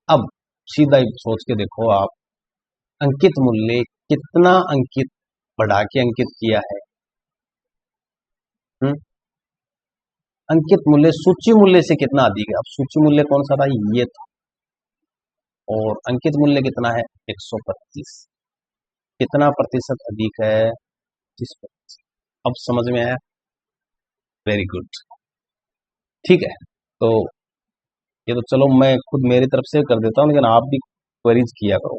अब सीधा ही सोच के देखो आप, अंकित मूल्य कितना अंकित बढ़ा के अंकित किया है। अंकित मूल्य सूची मूल्य से कितना अधिक है। अब सूची मूल्य कौन सा था, ये था। और अंकित मूल्य कितना है, 125। कितना प्रतिशत अधिक है, 30%। अब समझ में आया, वेरी गुड। ठीक है, तो ये तो चलो मैं खुद मेरी तरफ से कर देता हूं, लेकिन आप भी क्वेरीज किया करो।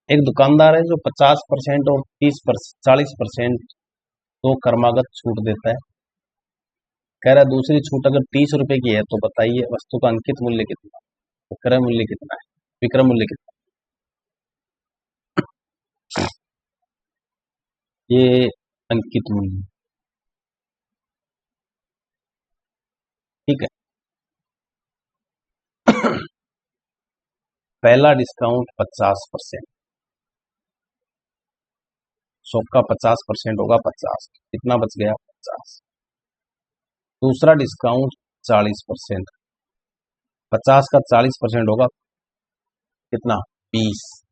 एक दुकानदार है जो 50% और 40% तो कर्मागत छूट देता है। कह रहा है दूसरी छूट अगर 30 रुपए की है तो बताइए वस्तु का अंकित मूल्य कितना, विक्रय मूल्य कितना है, विक्रय मूल्य कितना। ये अंकित मूल्य, ठीक है। पहला डिस्काउंट 50%, 100 का 50% होगा 50। कितना बच गया, 50। दूसरा डिस्काउंट 40%, 50 का 40% होगा कितना, 20।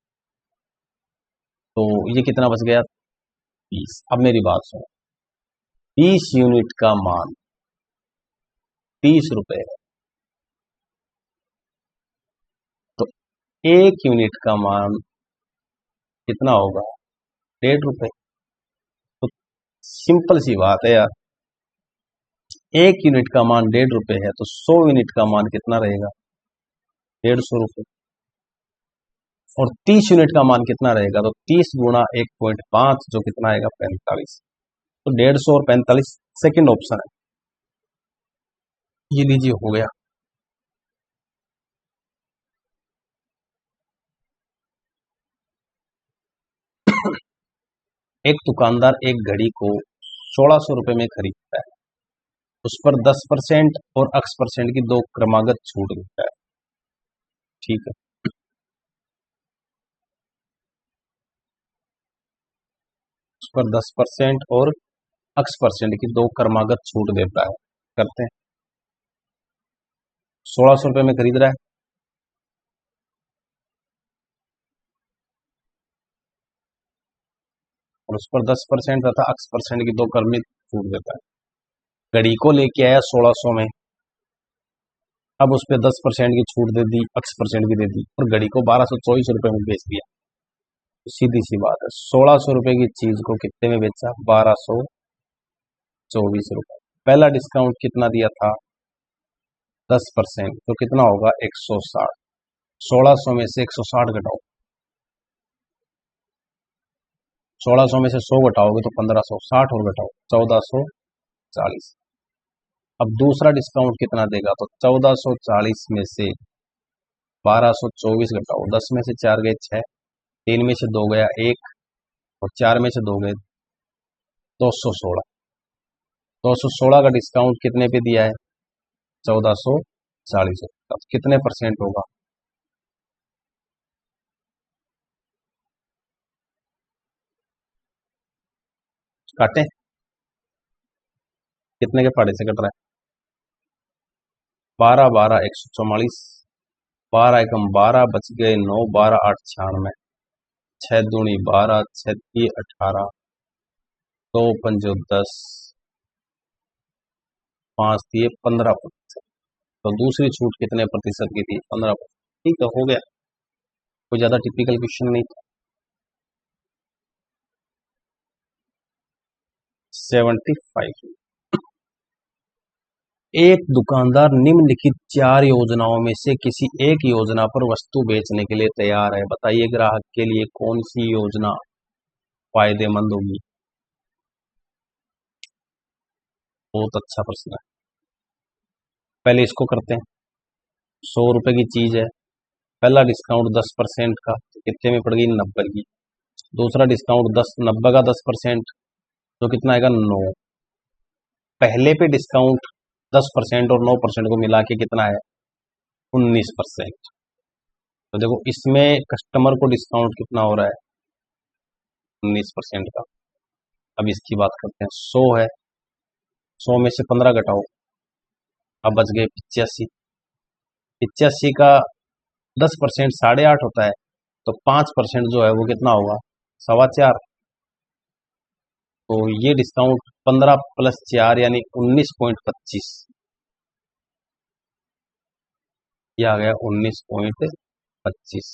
तो ये कितना बच गया, 20। अब मेरी बात सुनो, 20 यूनिट का मान 30 रुपए है, तो 1 यूनिट का मान कितना होगा, 1.5 रुपए। तो सिंपल सी बात है यार, 1 यूनिट का मान 1.5 रुपए है तो 100 यूनिट का मान कितना रहेगा, 150 रुपए। और 30 यूनिट का मान कितना रहेगा, तो 30 गुणा 1.5 जो कितना आएगा, 45। तो 150 और 45 सेकेंड ऑप्शन है। ये लीजिए हो गया। एक दुकानदार एक घड़ी को 1600 रुपए में खरीदता है, उस पर 10% और X% की दो क्रमागत छूट देता है, ठीक है। उस पर 10% और X% की दो क्रमागत छूट देता है। करते हैं, 1600 रुपए में खरीद रहा है, और उस पर 10% तथा X% की दो क्रमित छूट देता है। घड़ी को लेके आया 1600 में, अब उस पर 10% की छूट दे दी, X% की दे दी, और घड़ी को 1224 रुपए में बेच दिया। तो सीधी सी बात है, 1600 रुपए की चीज को कितने में बेचा, 1224 रुपए। पहला डिस्काउंट कितना दिया था, 10%, तो कितना होगा, 160। 1600 में से 160 घटाओ, 1600 में से 100 घटाओगे तो 1560 और घटाओ 1440। अब दूसरा डिस्काउंट कितना देगा, तो 1440 में से 1224 घटाओ, 10 में से 4 गए 6, 3 में से 2 गया 1 और 4 में से 2 गए 216। 216 का डिस्काउंट कितने पे दिया है, 1440। अब कितने परसेंट होगा, काटें, कितने के फाड़े से कट रहा है, 12 12 144, 12 एकम 12 बच गए 9, 12 8 96, 6 दूनी 12, 6 3 18, 2 पंजो 10, 5 दिए 15%। तो दूसरी छूट कितने प्रतिशत की थी, 15%। ठीक है, हो गया, कोई ज्यादा टिपिकल क्वेश्चन नहीं था। 75। एक दुकानदार निम्नलिखित 4 योजनाओं में से किसी एक योजना पर वस्तु बेचने के लिए तैयार है, बताइए ग्राहक के लिए कौन सी योजना फायदेमंद होगी। बहुत अच्छा प्रश्न है, पहले इसको करते हैं। 100 रुपए की चीज है, पहला डिस्काउंट 10% का, तो कितने में पड़ गई, 90 की। दूसरा डिस्काउंट 90 का 10%, तो कितना आएगा, 9। पहले पे डिस्काउंट 10% और 9% को मिला के कितना है, 19%। तो देखो इसमें कस्टमर को डिस्काउंट कितना हो रहा है, 19% का। अब इसकी बात करते हैं, 100 है, 100 में से 15 घटाओ, अब बच गए 85। 85 का 10% 8.5 होता है, तो 5% जो है वो कितना होगा, 4.25। तो ये डिस्काउंट 15 + 4 यानी 19.25, ये आ गया 19.25।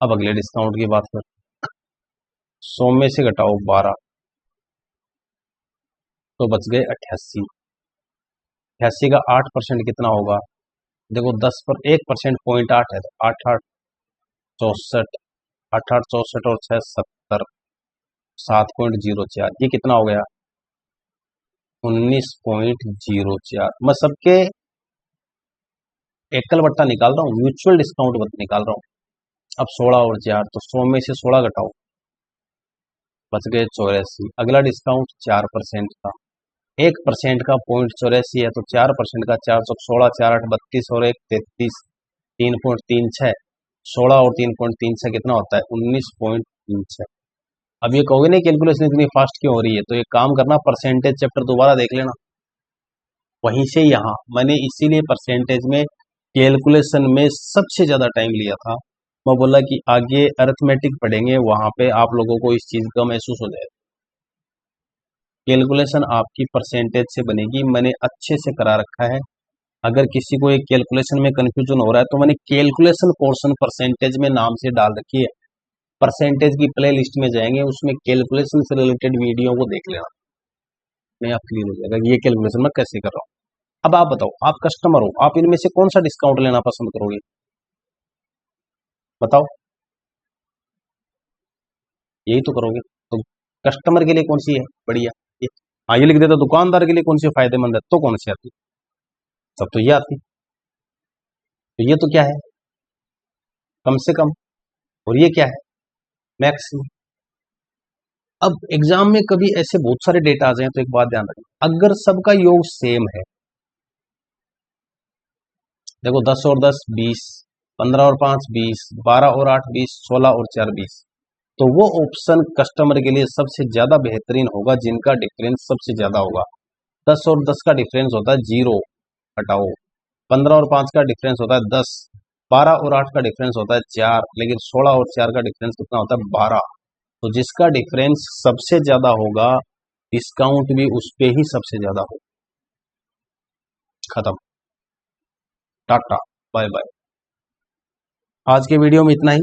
अब अगले डिस्काउंट की बात करें, 100 में से घटाओ 12, तो बच गए 88। 88 का 8% कितना होगा, देखो 10 पर 1% 0.8 है, तो 8 8 64, 8 8 64 और 6 70, 7.04, ये कितना हो गया, 19.04। मैं सबके एकल बट्टा निकाल रहा हूँ, म्यूचुअल डिस्काउंट निकाल रहा हूँ। अब 16 और 4, तो 100 में से 16 घटाओ, बच गए 84। अगला डिस्काउंट 4% का, 1% का 0.84 है, तो 4% का 4 16 4 8 32 और 1 33, 3.36। 16 और 3.36 कितना होता है, 19.36। अब ये कहोगे नहीं कैलकुलेशन इतनी फास्ट क्यों हो रही है, तो एक काम करना, परसेंटेज चैप्टर दोबारा देख लेना, वहीं से यहाँ मैंने इसीलिए परसेंटेज में कैलकुलेशन में सबसे ज्यादा टाइम लिया था। मैं बोला कि आगे अरिथमेटिक पढ़ेंगे, वहां पे आप लोगों को इस चीज का महसूस हो जाएगा। कैलकुलेशन आपकी परसेंटेज से बनेगी, मैंने अच्छे से करा रखा है। अगर किसी को एक कैलकुलेशन में कंफ्यूजन हो रहा है, तो मैंने कैलकुलेशन पोर्शन परसेंटेज में नाम से डाल रखी है। परसेंटेज की प्ले लिस्ट में जाएंगे, उसमें कैलकुलेशन से रिलेटेड वीडियो को देख लेना, नहीं आप क्लियर हो जाएगा ये कैलकुलेशन मैं कैसे कर रहा हूँ। अब आप बताओ, आप कस्टमर हो, आप इनमें से कौन सा डिस्काउंट लेना पसंद करोगे, बताओ, यही तो करोगे। तो कस्टमर के लिए कौन सी है बढ़िया, ये हाँ ये लिख देता, दुकानदार के लिए कौन सी फायदेमंद है, तो कौन सी आती, सब तो ये आती। तो ये तो क्या है, कम से कम, और ये क्या है, मैक्सिमम। अब एग्जाम में कभी ऐसे बहुत सारे डेटा आ जाए तो एक बात ध्यान रखना, अगर सबका योग सेम है, देखो 10 और 10 20, 15 और 5 20, 12 और 8 20, 16 और 4 20, तो वो ऑप्शन कस्टमर के लिए सबसे ज्यादा बेहतरीन होगा जिनका डिफरेंस सबसे ज्यादा होगा। 10 और 10 का डिफरेंस होता है 0, हटाओ। 15 और 5 का डिफरेंस होता है 10, 12 और 8 का डिफरेंस होता है 4, लेकिन 16 और 4 का डिफरेंस कितना होता है, 12। तो जिसका डिफरेंस सबसे ज्यादा होगा, डिस्काउंट भी उस पे ही सबसे ज्यादा होगा। खत्म, टाटा, बाय बाय। आज के वीडियो में इतना ही।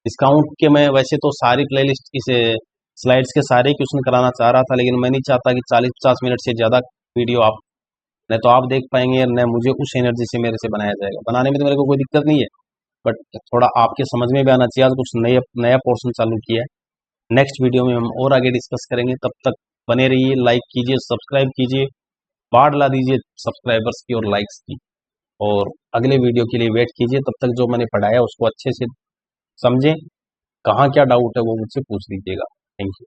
डिस्काउंट के मैं वैसे तो सारी प्लेलिस्ट इसे स्लाइड्स के सारे क्वेश्चन कराना चाह रहा था, लेकिन मैं नहीं चाहता कि 40-50 मिनट से ज़्यादा वीडियो आप न तो आप देख पाएंगे न मुझे उस एनर्जी से मेरे से बनाया जाएगा। बनाने में तो मेरे को कोई दिक्कत नहीं है, बट थोड़ा आपके समझ में भी आना चाहिए। आज कुछ नया नया पोर्शन चालू किया है, नेक्स्ट वीडियो में हम और आगे डिस्कस करेंगे। तब तक बने रहिए, लाइक कीजिए, सब्सक्राइब कीजिए, बाढ़ ला दीजिए सब्सक्राइबर्स की और लाइक्स की, और अगले वीडियो के लिए वेट कीजिए। तब तक जो मैंने पढ़ाया उसको अच्छे से समझें, कहाँ क्या डाउट है वो मुझसे पूछ लीजिएगा। Thank you.